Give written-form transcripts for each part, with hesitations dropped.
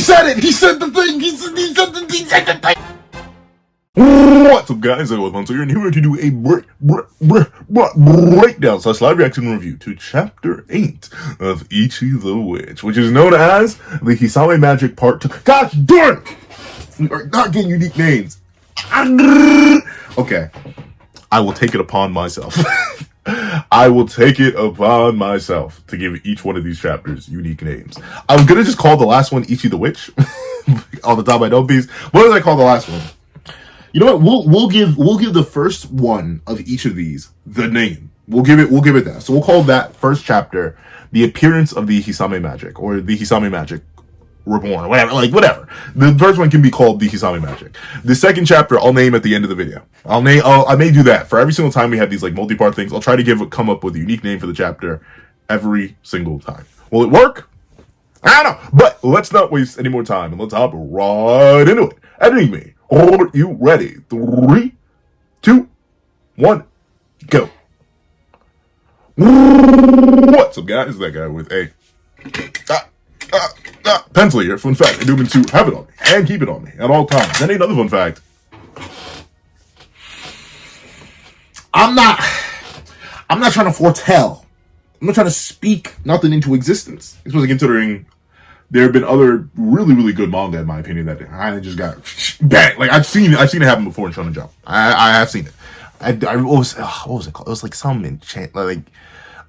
said it! He said the thing! He said the thing! What's up, guys? I was Monster here, and here to do a breakdown / live reaction review to Chapter 8 of Ichi the Witch, which is known as the Hisame Majik Part 2. Gosh darn! We are not getting unique names. Okay. I will take it upon myself. I will take it upon myself to give each one of these chapters unique names. I was gonna just call the last one Ichi the Witch. On the top of my dome piece. What did I call the last one? You know what? We'll give the first one of each of these the name. We'll give it that. So we'll call that first chapter The Appearance of the Hisame Majik, or the Hisame Majik Reborn, or whatever. The first one can be called the Hisame Majik. The second chapter I'll name at the end of the video. I may do that for every single time we have these like multi-part things. I'll try to come up with a unique name for the chapter every single time. Will it work? I don't know. But let's not waste any more time and let's hop right into it. Editing me. Are you ready? 3, 2, 1, go. What's up, guys? That guy with a pencil here. Fun fact, I do mean to have it on me and keep it on me at all times. Then another fun fact. I'm not trying to foretell. I'm not trying to speak nothing into existence. Especially considering there have been other really, really good manga, in my opinion, that I just got bang. Like I've seen it happen before in Shonen Jump. I have seen it. What was it called? It was like some enchant. Like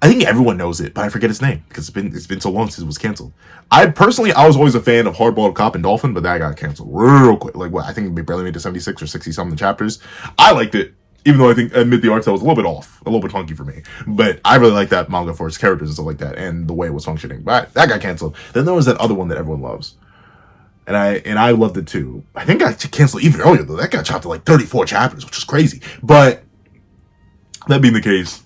I think everyone knows it, but I forget its name because it's been so long since it was canceled. I was always a fan of Hardballed Cop and Dolphin, but that got canceled real quick. Like what? I think it barely made to 76 or 60 something chapters. I liked it. Even though I admit the art style was a little bit off, a little bit funky for me. But I really like that manga for its characters and stuff like that, and the way it was functioning. But that got canceled. Then there was that other one that everyone loves. And I loved it too. I think I canceled even earlier though. That got chopped to like 34 chapters, which is crazy. But that being the case,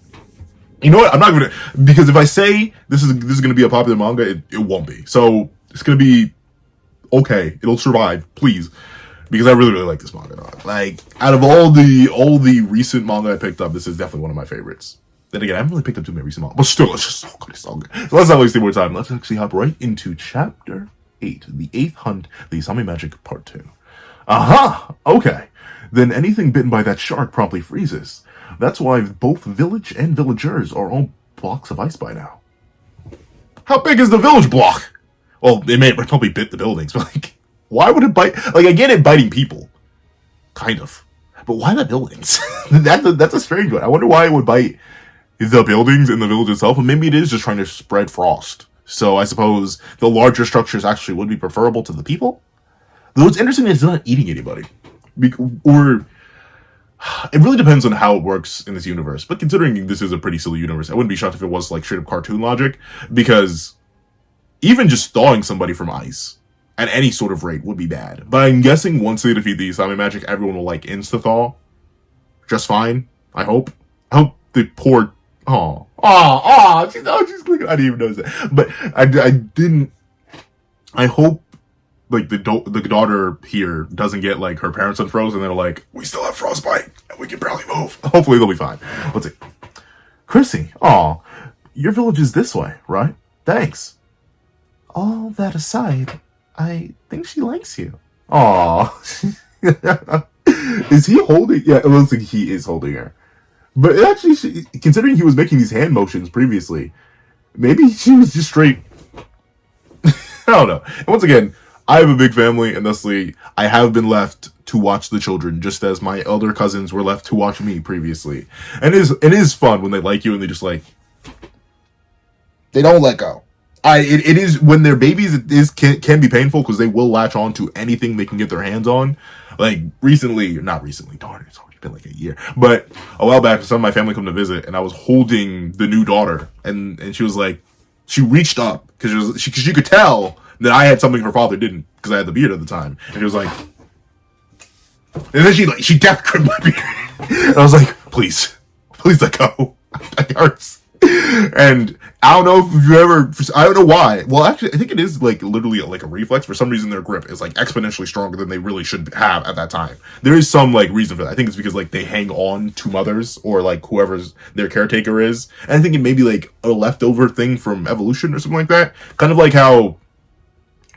you know what? I'm not gonna, because if I say this is gonna be a popular manga, it won't be. So it's gonna be okay. It'll survive, please. Because I really, really like this manga, dog. Like, out of all the recent manga I picked up, this is definitely one of my favorites. Then again, I haven't really picked up too many recent manga, but still, it's just so good, it's so good. So let's not waste any more time. Let's actually hop right into Chapter 8, The 8th Hunt, the Hisame Majik Part 2. Aha! Okay. Then anything bitten by that shark promptly freezes. That's why both village and villagers are all blocks of ice by now. How big is the village block? Well, it may probably bit the buildings, but like, why would it bite? Like, I get it biting people. Kind of. But why the buildings? That's a strange one. I wonder why it would bite the buildings in the village itself. And maybe it is just trying to spread frost. So I suppose the larger structures actually would be preferable to the people. Though it's interesting that it's not eating anybody. Or it really depends on how it works in this universe. But considering this is a pretty silly universe, I wouldn't be shocked if it was like straight up cartoon logic. Because even just thawing somebody from ice at any sort of rate would be bad. But I'm guessing once they defeat the Hisame Majik, everyone will like insta-thaw just fine. I hope. I hope the poor... she's clicking. I didn't even notice that. But I didn't... I hope like the daughter here doesn't get like her parents unfrozen and they're like, we still have frostbite and we can barely move. Hopefully they'll be fine. Let's see. Chrissy, your village is this way, right? Thanks. All that aside, I think she likes you. Aww. Is he holding? Yeah, it looks like he is holding her. But actually, considering he was making these hand motions previously, maybe she was just straight... I don't know. And once again, I have a big family, and thusly, I have been left to watch the children, just as my elder cousins were left to watch me previously. And it is fun when they like you and they just like... They don't let go. It is when they're babies. Can be painful because they will latch on to anything they can get their hands on. Like not recently. Darn, it's already been like a year. But a while back, some of my family come to visit, and I was holding the new daughter, and she was like, she reached up because she could tell that I had something her father didn't because I had the beard at the time, and she was like, and then she death gripped my beard, and I was like, please let go. It hurts. And I don't know if you ever, I don't know why. Well, actually, I think it is like literally like a reflex. For some reason, their grip is like exponentially stronger than they really should have at that time. There is some like reason for that. I think it's because like they hang on to mothers or like whoever's their caretaker is. And I think it may be like a leftover thing from evolution or something like that. Kind of like how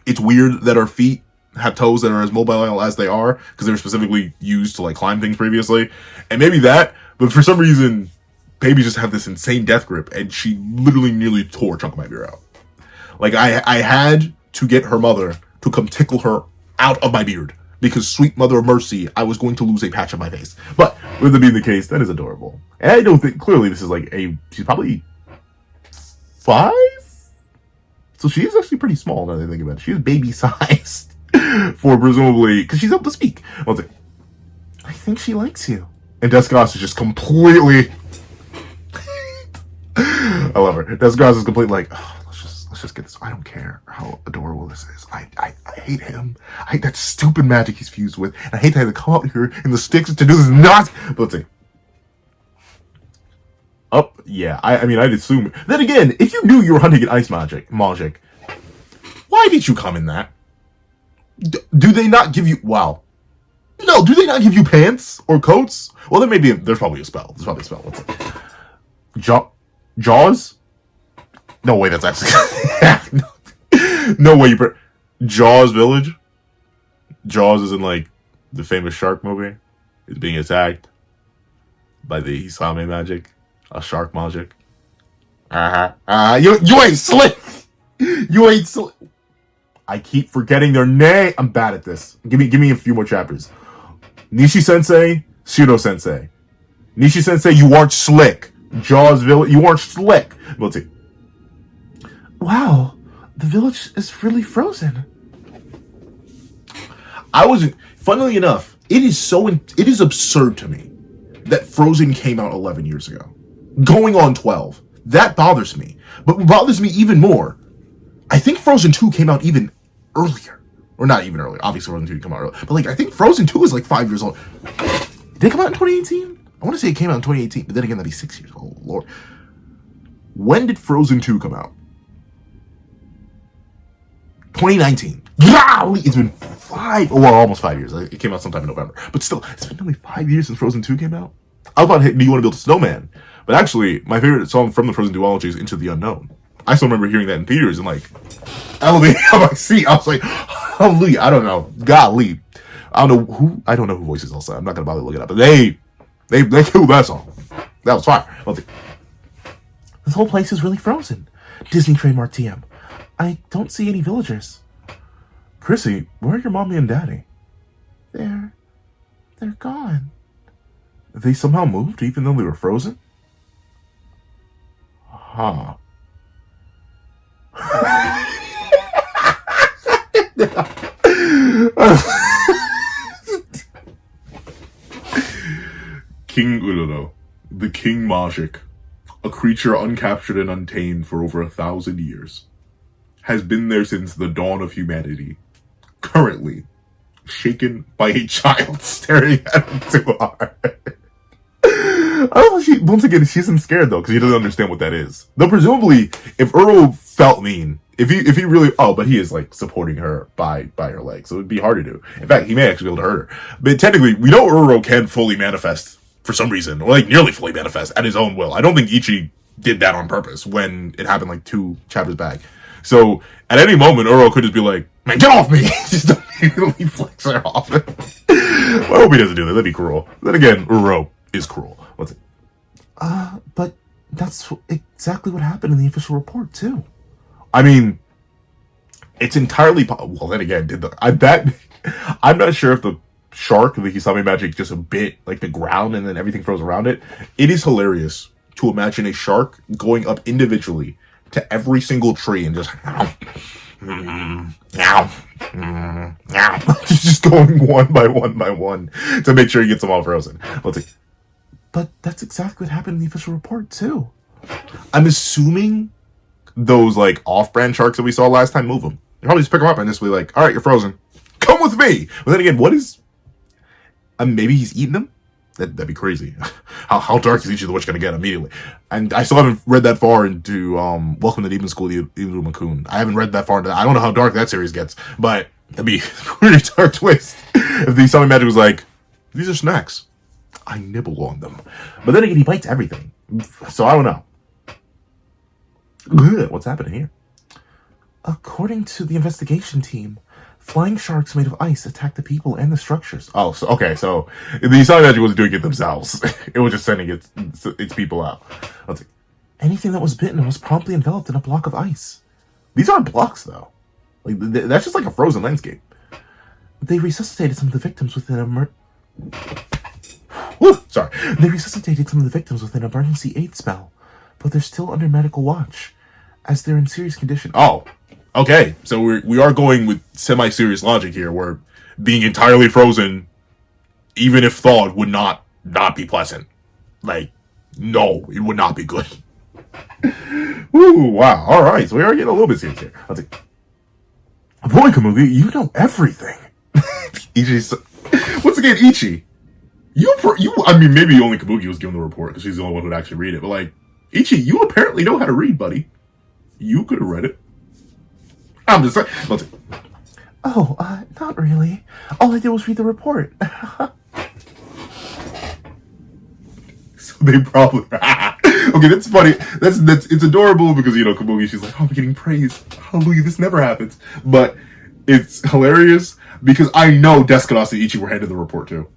It's weird that our feet have toes that are as mobile as they are, because they were specifically used to like climb things previously. And maybe that, but for some reason, babies just have this insane death grip, and she literally nearly tore a chunk of my beard out. Like, I had to get her mother to come tickle her out of my beard, because sweet mother of mercy, I was going to lose a patch of my face. But with that being the case, that is adorable. And I don't think, clearly this is like she's probably 5? So she is actually pretty small now that I think about it. She's baby sized for presumably, because she's able to speak. I think she likes you. And Descos is just completely, I love her. Descos is completely like, oh, let's just get this. I don't care how adorable this is. I hate him. I hate that stupid magic he's fused with. And I hate that I had to come out here in the sticks to do this not. But let's see. Up, yeah. I mean, I'd assume. Then again, if you knew you were hunting an ice magic, why did you come in that? Do they not give you? Wow. No, do they not give you pants or coats? Well, then maybe there's probably a spell. There's probably a spell. What's it? Jaws? No way. That's actually no way. Jaws Village. Jaws is in like the famous shark movie. Is being attacked by the Hisame magic, a shark magic. You ain't slick. You ain't slick. I keep forgetting their name. I'm bad at this. Give me a few more chapters. Nishi Sensei, Pseudo Sensei. Nishi Sensei, you aren't slick. Jaws Village, you aren't slick. Let's see. Wow, the village is really frozen. Funnily enough, it is absurd to me that Frozen came out 11 years ago. Going on 12. That bothers me. But what bothers me even more, I think Frozen 2 came out even earlier. Or not even earlier. Obviously, Frozen 2 came out earlier. But like, I think Frozen 2 is like 5 years old. Did it come out in 2018? I want to say it came out in 2018. But then again, that'd be 6 years old. Oh, Lord. When did Frozen 2 come out? 2019. Golly! It's been almost 5 years. It came out sometime in November. But still, it's been only 5 years since Frozen 2 came out. I was about to hit Do You Want to Build a Snowman? But actually, my favorite song from the Frozen duology is Into the Unknown. I still remember hearing that in theaters and like elevating out my seat. I was like, hallelujah. I don't know. Golly. I don't know who voices Elsa. I'm not gonna bother looking it up. But they killed that song. That was fire. This whole place is really frozen. Disney trademark TM. I don't see any villagers. Chrissy, where are your mommy and daddy? They're gone. They somehow moved even though they were frozen? Huh. King Ulolo, the King Majik, a creature uncaptured and untamed for over 1,000 years, has been there since the dawn of humanity, currently shaken by a child staring at him too hard. Once again, she isn't scared though, because he doesn't understand what that is. Though presumably, if Uro felt mean, if he really, but he is like supporting her by her leg, so it'd be hard to do. In fact, he may actually be able to hurt her. But technically, we know Uro can fully manifest for some reason, or like nearly fully manifest at his own will. I don't think Ichi did that on purpose when it happened like 2 chapters back. So at any moment, Uro could just be like, "Man, get off me!" Just immediately flicks her off. I hope he doesn't do that. That'd be cruel. Then again, Uro is cruel. What's it? But that's exactly what happened in the official report too. I mean, it's entirely well. Then again, I'm not sure if the shark, the Hisame magic, just bit like the ground and then everything froze around it. It is hilarious to imagine a shark going up individually to every single tree and just just going one by one to make sure he gets them all frozen. Let's see. But that's exactly what happened in the official report too. I'm assuming those like off-brand sharks that we saw last time move them. They probably just pick them up and just be like, "All right, you're frozen. Come with me." But then again, what is? Maybe he's eating them. That'd be crazy. How dark is Ichi the Witch gonna get immediately? And I still haven't read that far into Welcome to Demon School, Irumakun. I haven't read that far into that. I don't know how dark that series gets, but that'd be a pretty dark twist if the Hisame magic was like, "These are snacks. I nibble on them." But then again, he bites everything. So I don't know. What's happening here? According to the investigation team, flying sharks made of ice attacked the people and the structures. Oh, so, okay, so the Hisame Magic wasn't doing it themselves. It was just sending its people out. I was like, anything that was bitten was promptly enveloped in a block of ice. These aren't blocks, though. Like, that's just like a frozen landscape. They resuscitated some of the victims with an Sorry. They resuscitated some of the victims with an emergency aid spell, but they're still under medical watch, as they're in serious condition. Oh, okay. So we are going with semi-serious logic here, where being entirely frozen, even if thawed, would not be pleasant. Like, no, it would not be good. Ooh, wow. All right, so we are getting a little bit serious here. I was like, boy, Kamugi, you know everything. Ichi, once again, Ichi, I mean, maybe only Kabuki was given the report because she's the only one who'd actually read it. But like, Ichi, you apparently know how to read, buddy. You could have read it. I'm just saying. Oh, not really. All I did was read the report. So they probably. Okay, that's funny. That's it's adorable because Kabuki, she's like, oh, I'm getting praise. Hallelujah, this never happens. But it's hilarious because I know Deskados and Ichi were handed the report too.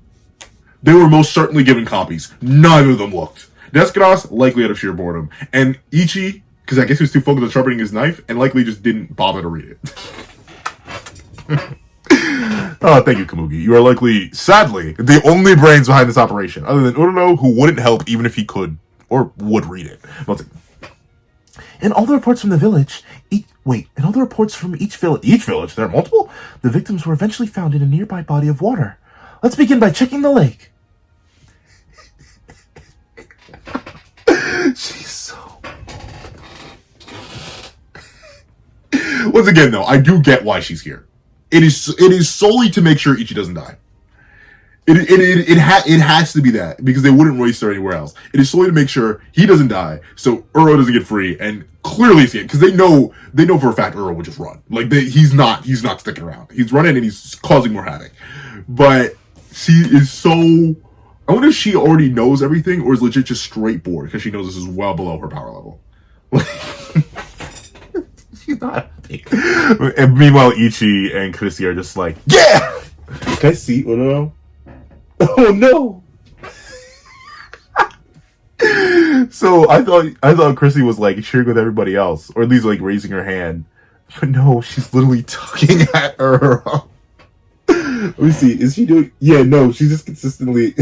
They were most certainly given copies. Neither of them looked. Deskados likely out of sheer boredom, and Ichi, because I guess he was too focused on sharpening his knife, and likely just didn't bother to read it. Oh, thank you, Kamugi. You are likely, sadly, the only brains behind this operation, other than Uruno, who wouldn't help even if he could, or would read it. In all the reports from the village, in all the reports from each village, there are multiple? The victims were eventually found in a nearby body of water. Let's begin by checking the lake. She's so... Once again, though, I do get why she's here. It is solely to make sure Ichi doesn't die. It has to be that, because they wouldn't waste her anywhere else. It is solely to make sure he doesn't die, so Uro doesn't get free, and clearly see it, because they know for a fact Uro would just run. Like, he's not sticking around. He's running and he's causing more havoc. But she is so... I wonder if she already knows everything, or is legit just straight bored, because she knows this is well below her power level. She's not happy. And meanwhile, Ichi and Chrissy are just like, yeah! Can I see Uro? Oh no! So I thought Chrissy was like cheering with everybody else, or at least like raising her hand. But no, she's literally tugging at her. Let me see. Is she doing? Yeah, no, she's just consistently.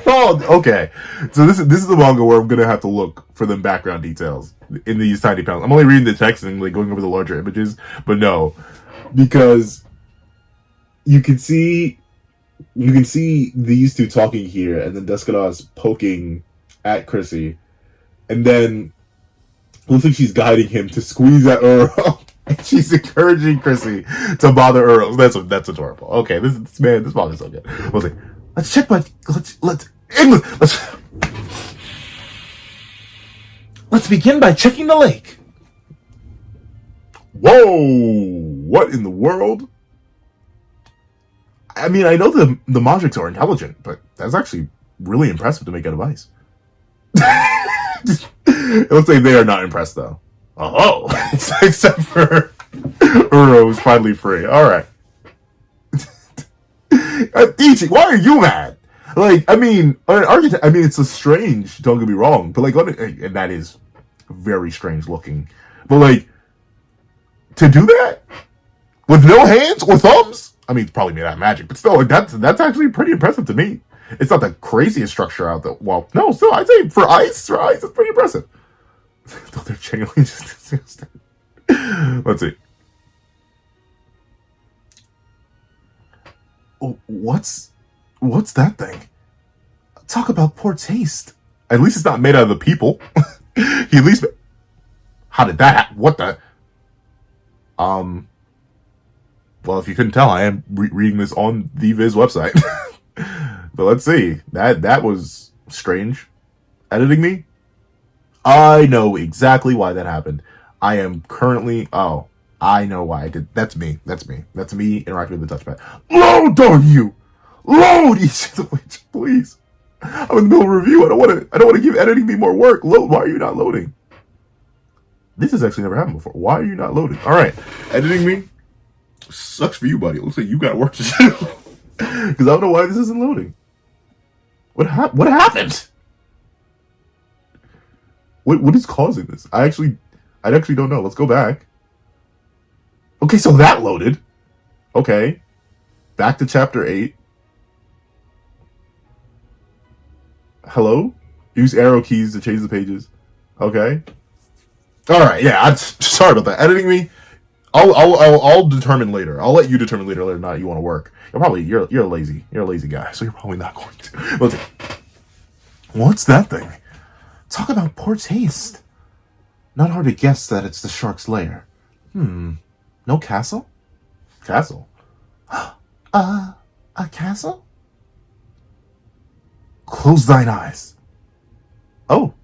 Oh, okay. So this is a manga where I'm gonna have to look for them background details in these tiny panels. I'm only reading the text and like going over the larger images, but no, because you can see these two talking here, and then Deskados poking at Chrissy, and then it looks like she's guiding him to squeeze at Uro. She's encouraging Chrissy to bother Uro. That's adorable. Okay, this manga's so good. I was like, let's check my let's begin by checking the lake. Whoa! What in the world? I mean, I know the Majiks are intelligent, but that's actually really impressive to make out of ice. It looks like they are not impressed, though. Oh, except for Uro, who's finally free. All right. Ichi, why are you mad? Like, I mean, it's a strange. Don't get me wrong, but like, and that is very strange looking. But like, to do that with no hands or thumbs. I mean, it's probably made out of magic, but still, like, that's actually pretty impressive to me. It's not the craziest structure out there. Well, no, still, I'd say for ice, it's pretty impressive. Though they're genuinely just disgusting. Let's see. What's that thing? Talk about poor taste. At least it's not made out of the people. He at least... How did that happen? What the... Well, if you couldn't tell, I am reading this on the Viz website. But let's see. That was strange. Editing me? I know exactly why that happened. I am currently... Oh, I know why I did. That's me. That's me interacting with the touchpad. Load, darn you! Load, Ichi the Witch, please. I'm in the middle of a review. I don't want to give editing me more work. Load. Why are you not loading? This has actually never happened before. Why are you not loading? All right, Editing me sucks for you, buddy. It looks like you got work to do. because I don't know why this isn't loading. What happened? What is causing this? I actually don't know. Let's go back. Okay, so that loaded. Okay, back to chapter 8. Hello? Use arrow keys to change the pages. Okay. All right. Yeah. I'm sorry about that. Editing me. I'll determine later. I'll let you determine later whether or not you want to work. You're lazy. You're a lazy guy, so you're probably not going to. Let's see. What's that thing? Talk about poor taste. Not hard to guess that it's the shark's lair. No castle? Castle? A castle? Close thine eyes. Oh.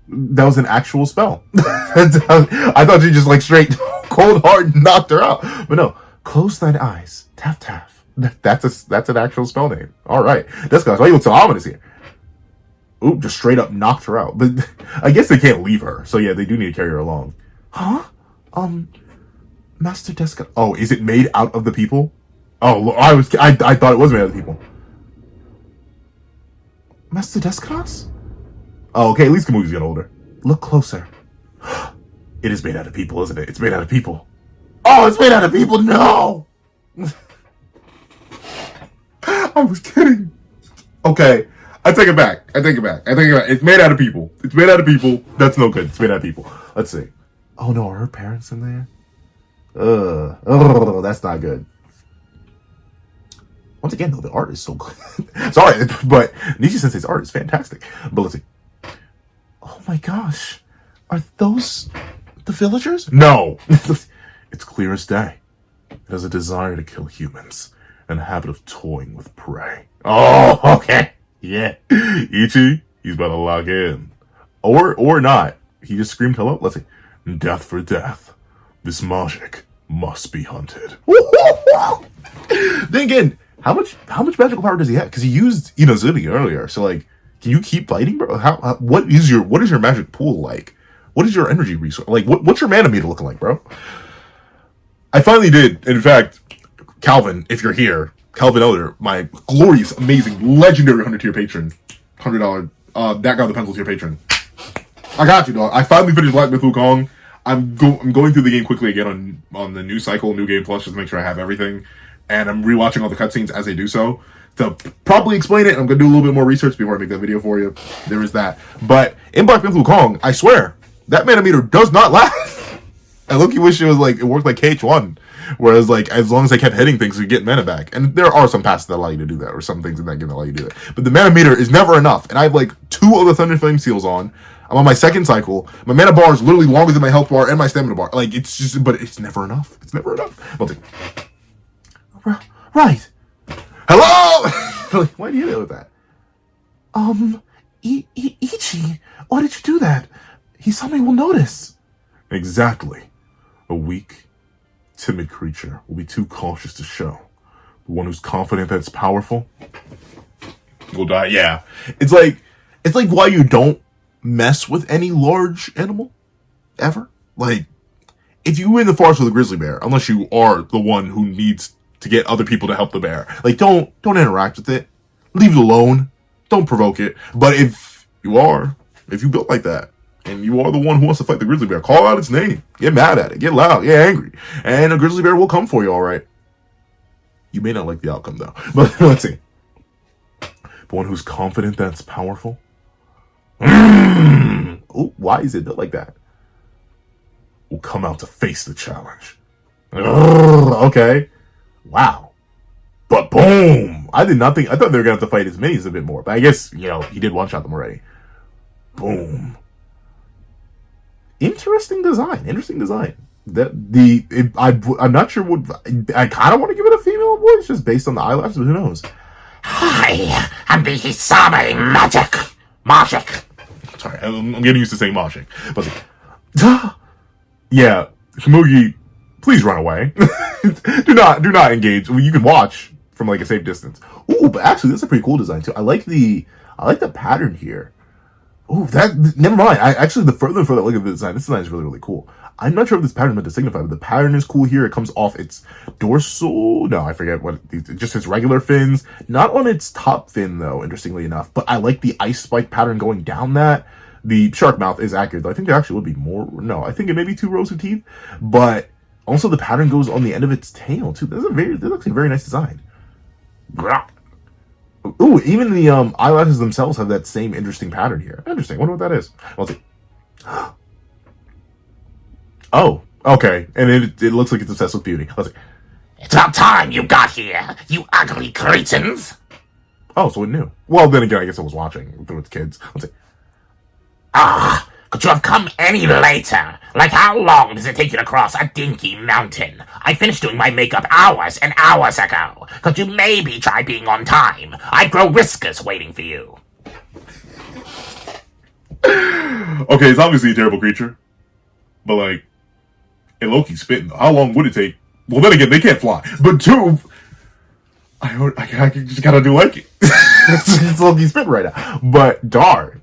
That was an actual spell. I thought you just like straight cold hard knocked her out. But no. Close thine eyes. Taff taff. That's an actual spell name. Alright. That's why you look so ominous here. Oop, just straight up knocked her out. But I guess they can't leave her. So yeah, they do need to carry her along. Huh? Master Deska. Oh, is it made out of the people? Oh, I thought it was made out of the people. Master Deskas? Oh, okay, at least Kamugi's getting older. Look closer. It is made out of people, isn't it? It's made out of people. Oh, it's made out of people? No! I was kidding. Okay, I take it back. It's made out of people. That's no good. It's made out of people. Let's see. Oh no, are her parents in there? That's not good. Once again, though, the art is so good. Sorry, but Nishi-sensei's art is fantastic. But let's see. Oh my gosh. Are those the villagers? No. It's clear as day. It has a desire to kill humans and a habit of toying with prey. Oh, okay. Yeah. Ichi, he's about to lock in. Or not. He just screamed hello. Let's see. Death for death. This Majik must be hunted. Then again, how much magical power does he have? Because he used Inazumi earlier. So like, can you keep fighting, bro? What is your magic pool like? What is your energy resource like? What's your mana meter looking like, bro? I finally did. In fact, Calvin, if you're here, Calvin Elder, my glorious, amazing, legendary 100-tier patron, $100. That guy, the pencil tier patron. I got you, dog. I finally finished Black Myth Wukong. I'm going through the game quickly again on the new cycle, new game plus, just to make sure I have everything. And I'm rewatching all the cutscenes as they do so. To properly explain it, I'm going to do a little bit more research before I make that video for you. There is that. But in Black Myth Wukong, I swear, that mana meter does not last. I look, you wish it was like, it worked like KH1. Whereas, like, as long as I kept hitting things, you get mana back. And there are some passes that allow you to do that, or some things in that game that allow you to do that. But the mana meter is never enough. And I have, like, 2 of the Thunder Flame Seals on. I'm on my second cycle. My mana bar is literally longer than my health bar and my stamina bar. Like, it's just, but it's never enough. It's never enough. Right. Hello? Like, why do you deal with that? Ichi, why did you do that? Hisame will notice. Exactly. A weak, timid creature will be too cautious to show. The one who's confident that it's powerful will die. Yeah. It's like why you don't mess with any large animal ever. Like, if you in the forest with a grizzly bear, unless you are the one who needs to get other people to help the bear, like, don't interact with it. Leave it alone. Don't provoke it. But if you built like that, and you are the one who wants to fight the grizzly bear, call out its name. Get mad at it. Get loud. Get angry. And a grizzly bear will come for you, all right. You may not like the outcome, though. But let's see. The one who's confident that's powerful. Oh, why is it built like that? Will come out to face the challenge. Okay. Wow. But boom! I did not think... I thought they were going to have to fight his minis a bit more. But I guess, he did one-shot them already. Boom. Interesting design. I'm not sure what... I kind of want to give it a female voice just based on the eyelashes, but who knows? I am the Hisame Majik. Sorry, I'm getting used to saying Majik. But yeah, Kamugi, please run away. do not engage. You can watch from like a safe distance. Ooh, but actually, that's a pretty cool design too. I like the pattern here. Oh, that never mind. I actually, the further and further I look at the design, this design is really, really cool. I'm not sure what this pattern is meant to signify, but the pattern is cool here. It comes off its dorsal. No, I forget what. Just its regular fins, not on its top fin though. Interestingly enough, but I like the ice spike pattern going down that. The shark mouth is accurate, though. I think there actually would be more. No, I think it may be 2 rows of teeth, but also the pattern goes on the end of its tail too. That's actually a very nice design. Ooh, even the eyelashes themselves have that same interesting pattern here. Interesting. I wonder what that is. Let's see. Oh, okay. And it looks like it's obsessed with beauty. Let's see. It's about time you got here, you ugly cretins. Oh, so it knew. Well, then again, I guess it was watching through its kids. Let's see. Ah, could you have come any later? Like, how long does it take you to cross a dinky mountain? I finished doing my makeup hours and hours ago. Could you maybe try being on time? I'd grow whiskers waiting for you. Okay, it's obviously a terrible creature, but like, and Loki's spitting. How long would it take? Well, then again, they can't fly. But 2, I just gotta do like it. It's Loki's spitting right now. But darn.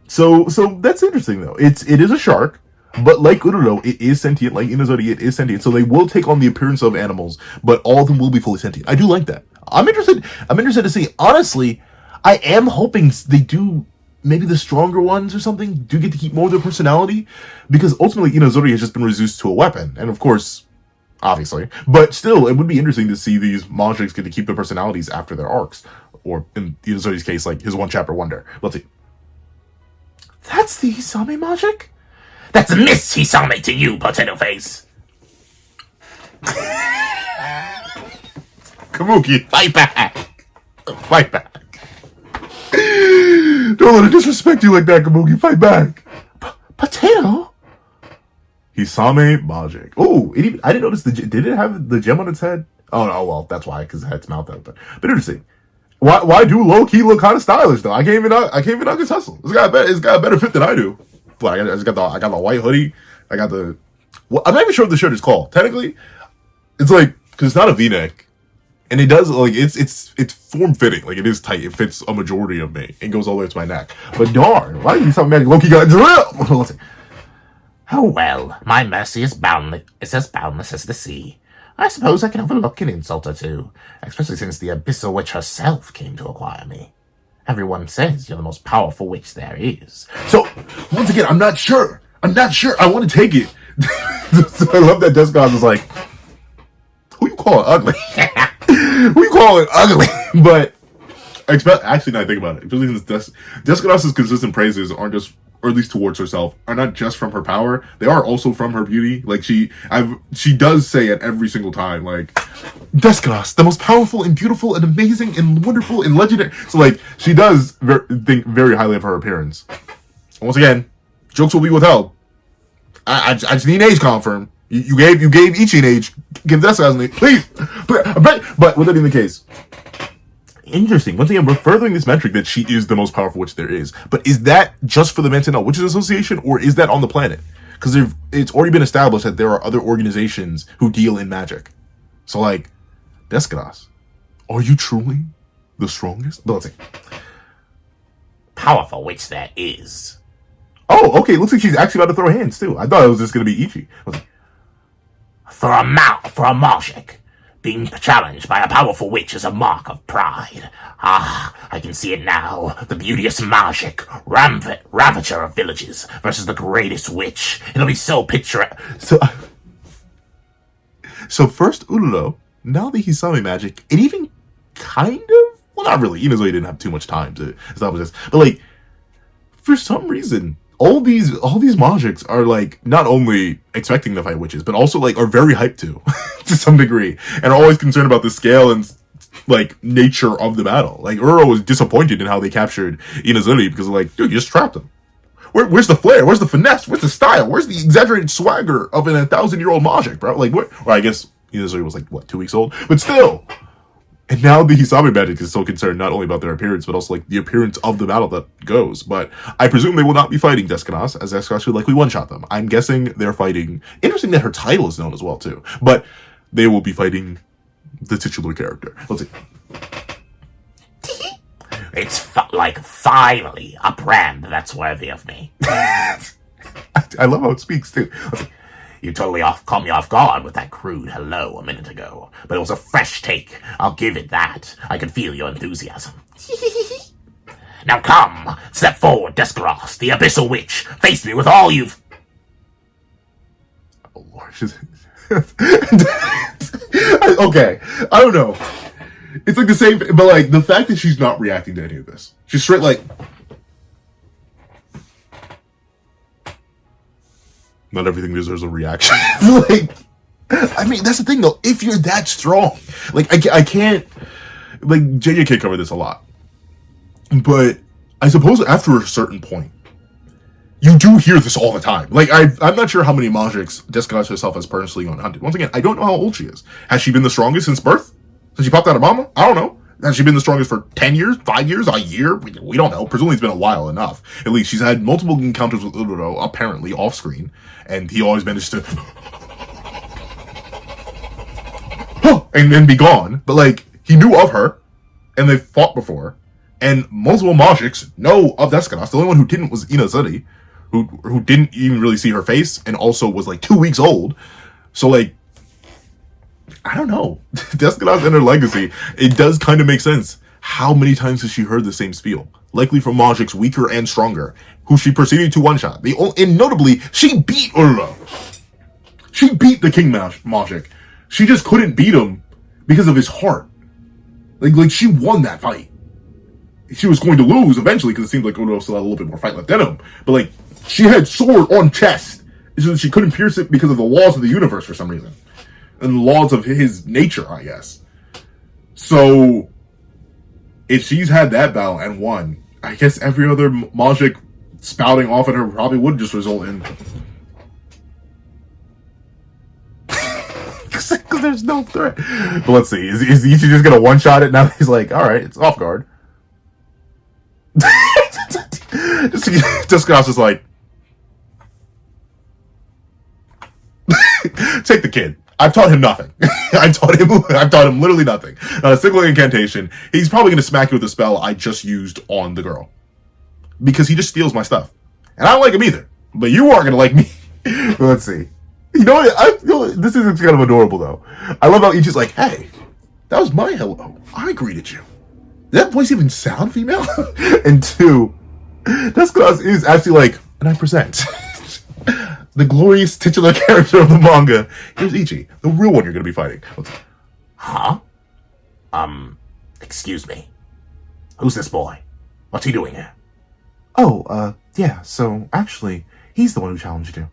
So that's interesting though. It is a shark, but like Ururo, it is sentient. Like Inazori, it is sentient. So they will take on the appearance of animals, but all of them will be fully sentient. I do like that. I'm interested to see. Honestly, I am hoping they do. Maybe the stronger ones or something do get to keep more of their personality, because ultimately Inazori has just been reduced to a weapon, and of course, obviously, but still, it would be interesting to see these Majiks get to keep their personalities after their arcs, or in Inazori's case, like his one chapter wonder. Let's see. That's the Hisame Majik? That's Miss Hisame to you, Potato Face. Kabuki, fight back! Fight back! Don't let it disrespect you like that, Kabuki. Fight back! Potato? Hisame Majik. Oh, I didn't notice did it have the gem on its head? Oh, no, well, that's why, because it had its mouth open. But interesting. Why do low key look kind of stylish though? I can't even just hustle. It's got a better fit than I do. But I got the white hoodie. I got the. Well, I'm not even sure what the shirt is called. Technically, it's like because it's not a V-neck, and it does like it's form fitting. Like it is tight. It fits a majority of me. It goes all the way to my neck. But darn, why did you something magic? Loki got drill. Let's see. Oh well, my mercy is boundless. It's as boundless as the sea. I suppose I can overlook an insult or two, especially since the Abyssal Witch herself came to acquire me. Everyone says you're the most powerful witch there is. So, once again, I'm not sure. I want to take it. So I love that Descon was like, who you calling ugly? Who you calling ugly? But, actually, now I think about it, especially since Descon' consistent praises aren't just, or at least towards herself, are not just from her power, they are also from her beauty. Like, she does say it every single time, like, Descon, the most powerful and beautiful and amazing and wonderful and legendary. So, like, she does think very highly of her appearance. And once again, jokes will be withheld. I just need an age confirm. You gave Ichi an age. Give Descon an age, please. But with that being the case, interesting. Once again, we're furthering this metric that she is the most powerful witch there is. But is that just for the Mental Witches Association, or is that on the planet? Because it's already been established that there are other organizations who deal in magic. So, like, Descon, are you truly the strongest? But let's see. Powerful witch there is. Oh, okay. Looks like she's actually about to throw hands too. I thought it was just going to be Ichi. For a Majik, being challenged by a powerful witch is a mark of pride. Ah, I can see it now. The beauteous Majik, ravager of villages, versus the greatest witch. It'll be so picturesque. So first Ururo, now the Hisame magic, and even kind of, well, not really. Inazoi didn't have too much time to establish this, but like, for some reason, all these Majiks are like not only expecting to fight witches, but also like are very hyped to some degree, and are always concerned about the scale and like nature of the battle. Like Uro was disappointed in how they captured Inazori because like, dude, you just trapped him. Where's the flair? Where's the finesse? Where's the style? Where's the exaggerated swagger of an 1,000-year-old Majik, bro? Like, what? Well, I guess Inazori was like what, 2 weeks old, but still. And now the Hisame magic is so concerned not only about their appearance, but also like the appearance of the battle that goes. But I presume they will not be fighting Descon, as Descon should likely one-shot them. I'm guessing they're fighting. Interesting that her title is known as well too. But they will be fighting the titular character. Let's see. It's like finally a brand that's worthy of me. I love how it speaks too. You totally caught me off guard with that crude hello a minute ago, but it was a fresh take. I'll give it that. I can feel your enthusiasm. Now come, step forward, Descaros, the Abyssal Witch. Face me with all you've... Oh Lord, okay, I don't know. It's like the same, but like the fact that she's not reacting to any of this, she's straight like, not everything deserves a reaction. Like, I mean, that's the thing though. If you're that strong, like I can't, like JJK covered this a lot, but I suppose after a certain point, you do hear this all the time. Like I'm not sure how many Majiks Descanos herself has personally gone hunted. Once again, I don't know how old she is. Has she been the strongest since birth? Since she popped out of mama? I don't know. Has she been the strongest for 10 years, 5 years, a year? We don't know. Presumably it's been a while enough. At least she's had multiple encounters with Ururo, apparently, off screen. And he always managed to... and then be gone. But, like, he knew of her. And they've fought before. And multiple Majiks know of Descanos. The only one who didn't was Inazuri, who didn't even really see her face. And also was, like, 2 weeks old. So, like... I don't know. Descanos and her legacy, it does kind of make sense. How many times has she heard the same spiel? Likely from Majiks weaker and stronger, who she proceeded to one-shot. And notably, she beat Ururo. She beat the King Majik. She just couldn't beat him because of his heart. Like she won that fight. She was going to lose eventually because it seemed like Ururo still had a little bit more fight left in him. But like, she had sword on chest. It's just she couldn't pierce it because of the laws of the universe for some reason. And the laws of his nature, I guess. So, if she's had that battle and won, I guess every other Majik spouting off at her probably would just result in... Because there's no threat. But let's see, is Ichi just gonna one-shot it? Now he's like, alright, it's off guard. Descanos is like... Take the kid. I've taught him nothing. I've taught him literally nothing. Not a single incantation. He's probably going to smack you with the spell I just used on the girl. Because he just steals my stuff. And I don't like him either. But you aren't going to like me. Let's see. You know what? This is kind of adorable, though. I love how Ichi's like, hey, that was my hello. I greeted you. Did that voice even sound female? And two, Descanos is actually like, and I present... the glorious titular character of the manga. Here's Ichi, the real one you're going to be fighting. Huh? Excuse me. Who's this boy? What's he doing here? Oh, yeah, so, actually, he's the one who challenged you.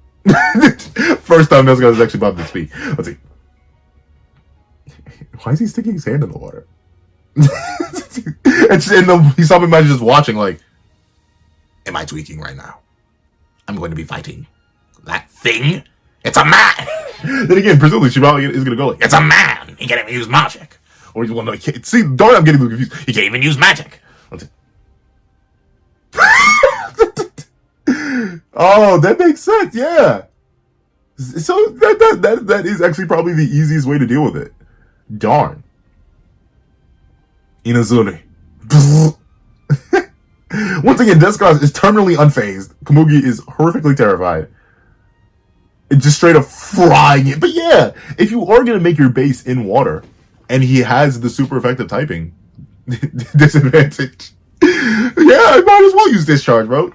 First time Descanos is actually about to speak. Let's see. Why is he sticking his hand in the water? and Hisame Majik just watching like, am I tweaking right now? I'm going to be fighting that thing. It's a man. Then again, presumably she probably is gonna go like, It's a man. He can't even use magic. or you want to see? Don't I'm getting confused. He can't even use magic. Oh, that makes sense. Yeah. So that is actually probably the easiest way to deal with it. Darn. Inazuri. Once again, Descanos is terminally unfazed. Komugi is horrifically terrified. And just straight up frying it. But yeah, if you are going to make your base in water, and he has the super effective typing disadvantage, yeah, I might as well use discharge, bro.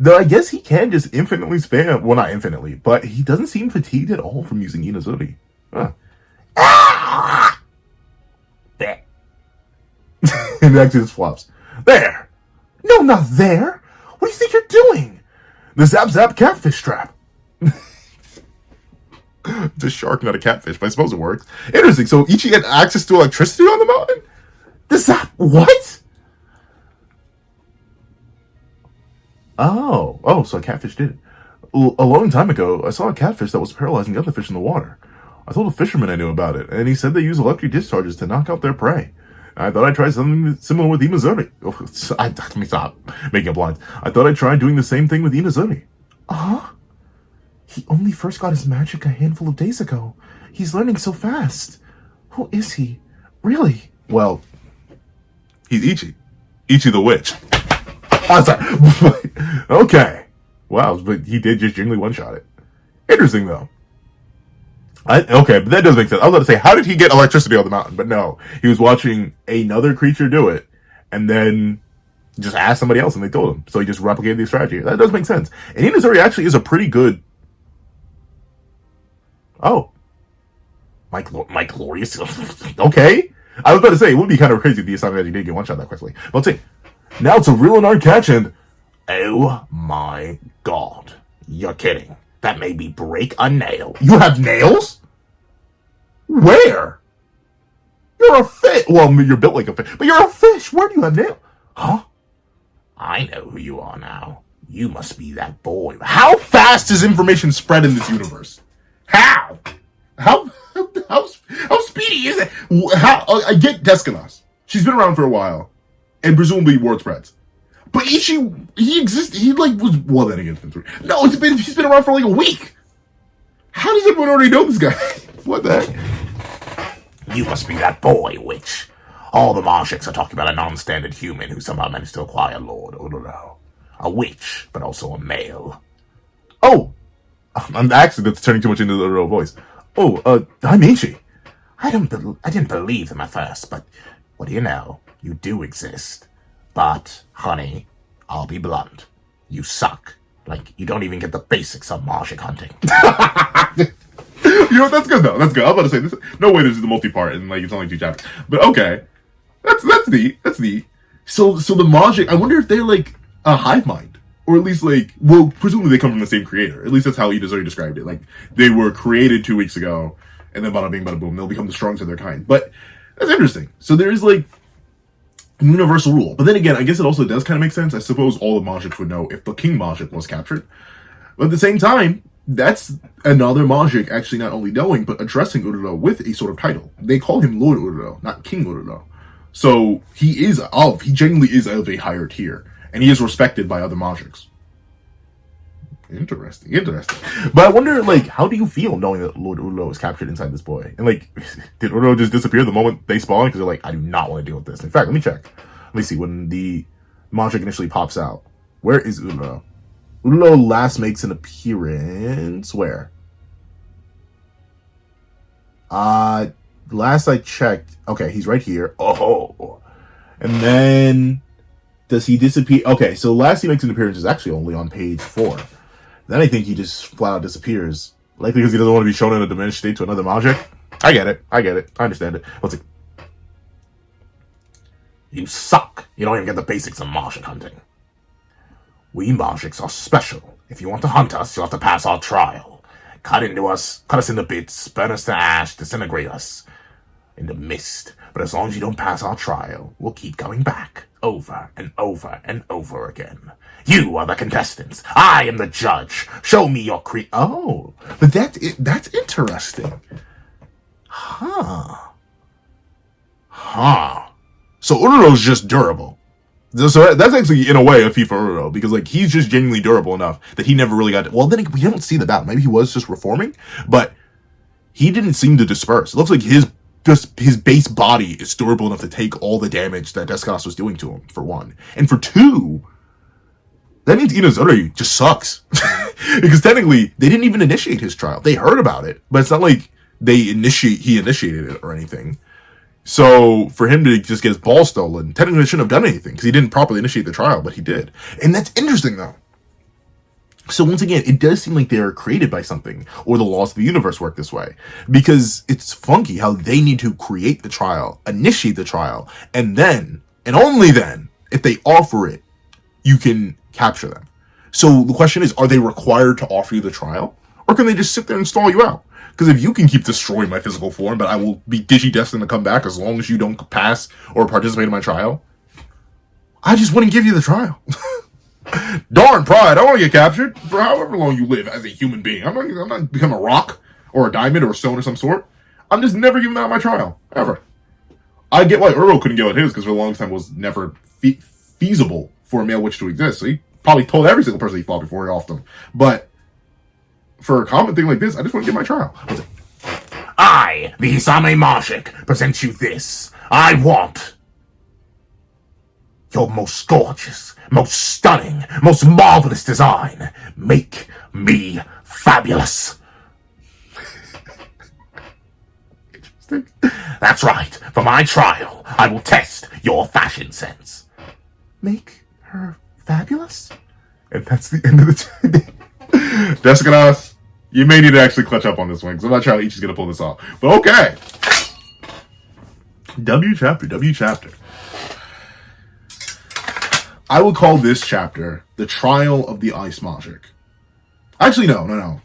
Though I guess he can just infinitely spam. Well, not infinitely, but he doesn't seem fatigued at all from using Inazuri. Huh. There. And it actually just flops. There! No, not there! What do you think you're doing? The Zap Zap catfish trap. It's a shark, not a catfish, but I suppose it works. Interesting. So Ichi had access to electricity on the mountain? The Zap... What? Oh, so a catfish did it. A long time ago, I saw a catfish that was paralyzing other fish in the water. I told a fisherman I knew about it, and he said they use electric discharges to knock out their prey. I thought I'd try something similar with Inazuri. Let me stop making up lines. I thought I'd try doing the same thing with Inazuri. Uh-huh. He only first got his magic a handful of days ago. He's learning so fast. Who is he? Really? Well, he's Ichi. Ichi the witch. Oh, sorry. Okay. Wow, but he did just genuinely one-shot it. Interesting, though. Okay, but that does make sense. I was about to say, how did he get electricity on the mountain? But no, he was watching another creature do it, and then just asked somebody else, and they told him. So he just replicated the strategy. That does make sense. And Inazuri actually is a pretty good... Oh. My glorious... Okay. I was about to say, it would be kind of crazy if the Hisame Majik did get one-shot that quickly. But let's see. Now it's a real and hard catch, and... Oh my god. You're kidding. That made me break a nail. You have nails? Where? You're a fish. Well, you're built like a fish, but you're a fish. Where do you have nails? Huh? I know who you are now. You must be that boy. How fast is information spread in this universe? How? How speedy is it? How? I get Deskanos. She's been around for a while, and presumably word spreads. But Ichi, he exists. He was then again. No, he's been around for like a week. How does everyone already know this guy? What the heck? You must be that boy, witch. All the Majiks are talking about a non-standard human who somehow managed to acquire Lord Ururo. A witch, but also a male. Oh, I'm actually that's turning too much into the real voice. Oh, I'm Ichi. I didn't believe them at first, but what do you know? You do exist. But, honey, I'll be blunt. You suck. Like, you don't even get the basics of Majik hunting. You know, that's good though. That's good. I was about to say this. No way, this is the multi-part, and like it's only 2 chapters. But okay, that's neat. That's neat. So the Majik, I wonder if they're like a hive mind, or at least like, well, presumably they come from the same creator. At least that's how Itazuri described it. Like they were created 2 weeks ago, and then bada bing, bada boom, they'll become the strongest of their kind. But that's interesting. So there is like a universal rule. But then again, I guess it also does kind of make sense. I suppose all the Majiks would know if the King Majik was captured. But at the same time, that's another Majik actually not only knowing, but addressing Ururo with a sort of title. They call him Lord Ururo, not King Ururo. So he genuinely is of a higher tier. And he is respected by other Majiks. Interesting. But I wonder, like, how do you feel knowing that Lord Ururo is captured inside this boy? And, like, did Ururo just disappear the moment they spawn? Because they're like, I do not want to deal with this. In fact, let me check. Let me see. When the Majik initially pops out, where is Ururo? Ururo last makes an appearance where? Last I checked, okay, he's right here. Oh. And then, does he disappear? Okay, so last he makes an appearance is actually only on page 4. Then I think he just flat out disappears. Likely because he doesn't want to be shown in a diminished state to another Majik. I get it. I understand it. Let's see. You suck. You don't even get the basics of Majik hunting. We Majiks are special. If you want to hunt us, you'll have to pass our trial. Cut us into bits, burn us to ash, disintegrate us into mist. But as long as you don't pass our trial, we'll keep going back, over and over and over again. You are the contestants. I am the judge. Show me your Oh, but that's interesting. Huh. So Ururo's just durable. So that's actually, in a way, a feat for Ururo, because, like, he's just genuinely durable enough that he never really got to... Well, then we don't see the battle. Maybe he was just reforming, but he didn't seem to disperse. It looks like his base body is durable enough to take all the damage that Deskanos was doing to him, for 1. And for 2, that means Inazuri just sucks. Because technically, they didn't even initiate his trial. They heard about it, but it's not like he initiated it or anything. So, for him to just get his ball stolen, technically he shouldn't have done anything, because he didn't properly initiate the trial, but he did. And that's interesting, though. So, once again, it does seem like they're created by something, or the laws of the universe work this way. Because it's funky how they need to create the trial, initiate the trial, and then, and only then, if they offer it, you can capture them. So, the question is, are they required to offer you the trial? Or can they just sit there and stall you out? Because if you can keep destroying my physical form, but I will be digi-destined to come back as long as you don't pass or participate in my trial, I just wouldn't give you the trial. Darn pride, I want to get captured for however long you live as a human being. I'm not become a rock or a diamond or a stone of some sort. I'm just never giving out my trial, ever. I get why Ururo couldn't go at his, because for the longest time was never feasible for a male witch to exist. So he probably told every single person he fought before he offed them. But for a common thing like this, I just want to get my trial. I, the Hisame Majik, present you this. I want your most gorgeous, most stunning, most marvelous design. Make me fabulous. That's right. For my trial, I will test your fashion sense. Make her fabulous? And that's the end of the Jessica, you may need to actually clutch up on this one because I'm not sure how Ichi's gonna pull this off. But okay. W chapter. I would call this chapter the trial of the ice Majik. Actually, no.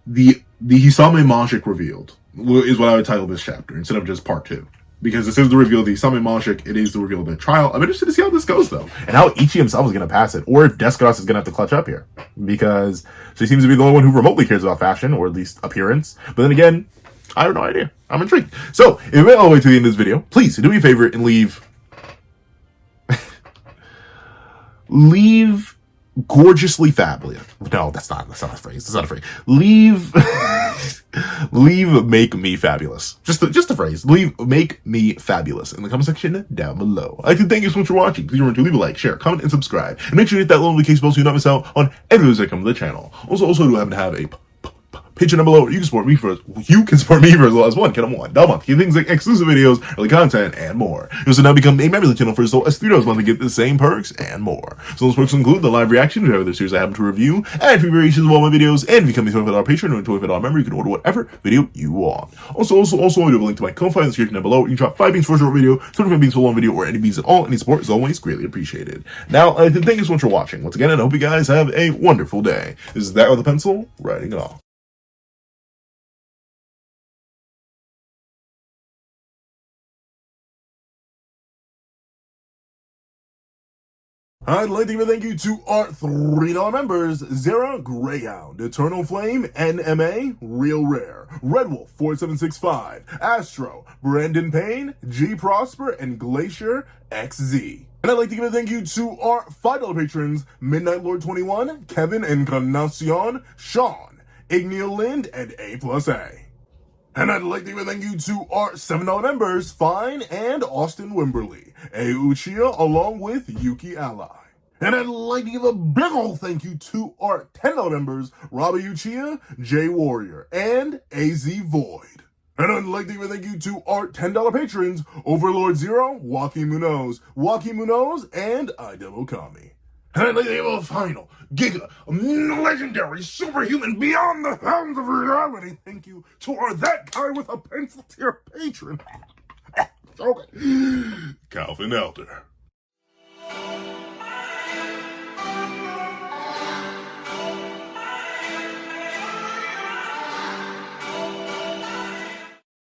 The Hisame Majik revealed is what I would title this chapter instead of just part 2. Because this is the reveal of the Hisame Majik, it is the reveal of the trial. I'm interested to see how this goes, though. and how Ichi himself is going to pass it, or if Descados is going to have to clutch up here, because she seems to be the only one who remotely cares about fashion, or at least appearance. But then again, I have no idea. I'm intrigued. So, if you made it all the way to the end of this video, please do me a favor and leave gorgeously fabulous. No, that's not a phrase. That's not a phrase. Leave make me fabulous. Just a phrase. Make me fabulous in the comment section down below. I'd like to thank you so much for watching. Please remember to leave a like, share, comment, and subscribe. And make sure you hit that little notification bell so you don't miss out on every videos that come to the channel. Also do happen to have a Patreon down below. You can support me for as low as $1 a month. Get things like exclusive videos, early content, and more. You also now become a member of the channel for as low as $3 a month to get the same perks and more. So those perks include the live reactions to other series I happen to review, and free variations of all my videos, and if you become a $25 patron or a $25 member, you can order whatever video you want. Also, I do have a link to my Ko-Fi in the description down below. You can drop 5 beans for a short video, 25 beans for a long video, or any beans at all. Any support is always greatly appreciated. Now, thank you so much for watching. Once again, and I hope you guys have a wonderful day. This is That with a Pencil, writing it off. I'd like to give a thank you to our $3 members: Zara, Greyhound, Eternal Flame, NMA, Real Rare, Red Wolf 4765, Astro, Brandon Payne, G Prosper, and Glacier XZ. And I'd like to give a thank you to our $5 patrons: Midnight Lord 21, Kevin Encarnacion, Sean, Igneo Lind, and A+A. And I'd like to give a thank you to our $7 members, Fine and Austin Wimberly, A Uchiha, along with Yuki Ally. And I'd like to give a big ol' thank you to our $10 members, Robbie Uchiha, Jay Warrior, and AZ Void. And I'd like to give a thank you to our $10 patrons, Overlord Zero, Joaquin Munoz, and Idemo Kami. And I'd like to give a final, giga, legendary, superhuman, beyond the bounds of reality thank you to our That Guy with a Pencil tier patron. Okay. Calvin Elder.